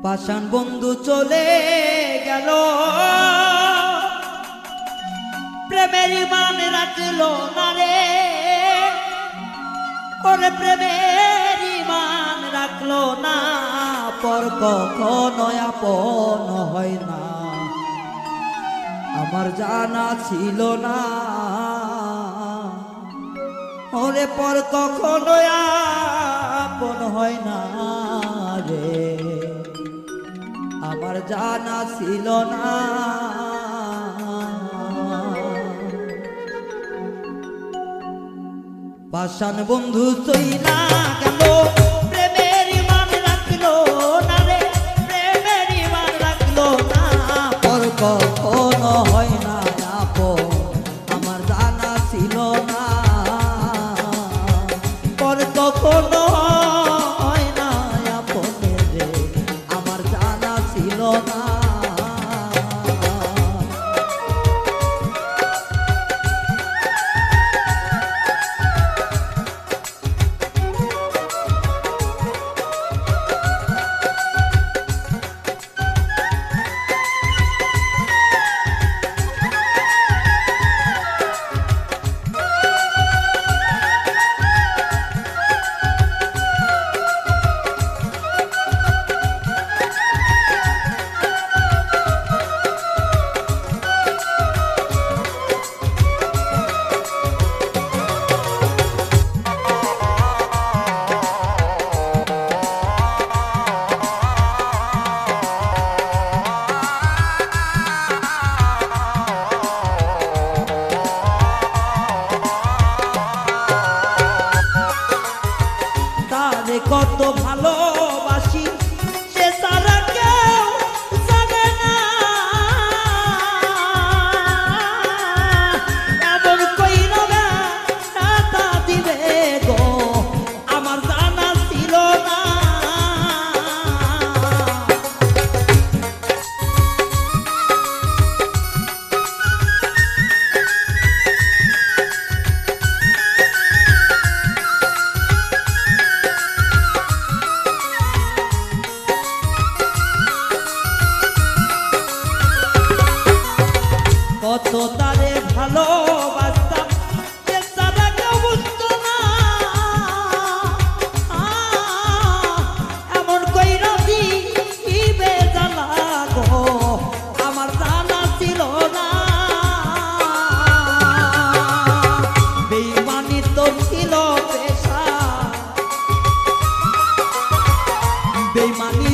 পাষাণ বন্ধু চলে গেল, প্রেমের ইমান রাখলো না রে, ওরে প্রেমের ইমান রাখলো না, পর কখনো আপন হয় না, আমার জানা ছিল না, ওরে পর কখনো আপন হয় না রে, আমার জানা ছিল না। পাষাণ বন্ধু চইলা গেল, প্রেমের ইমান রাখলো না রে, প্রেমের ইমান রাখলো না, পর কখনো হয় না আপন, আমার জানা ছিল না, পর কখনো হয় না আপন রে, আমার জানা ছিল না। কত ভালোবাসি সে সারা কেউ জানে না, এমন কইরা ব্যথা দিবে গো, আমার জানা ছিল না। কত তারে ভালোবাসতাম সে সারা কেউ বুঝতো না, এমন কইরা দিবে জ্বালা গো, আমার জানা ছিল না, বেঈমানি তো ছিল পেশা, বেঈমানি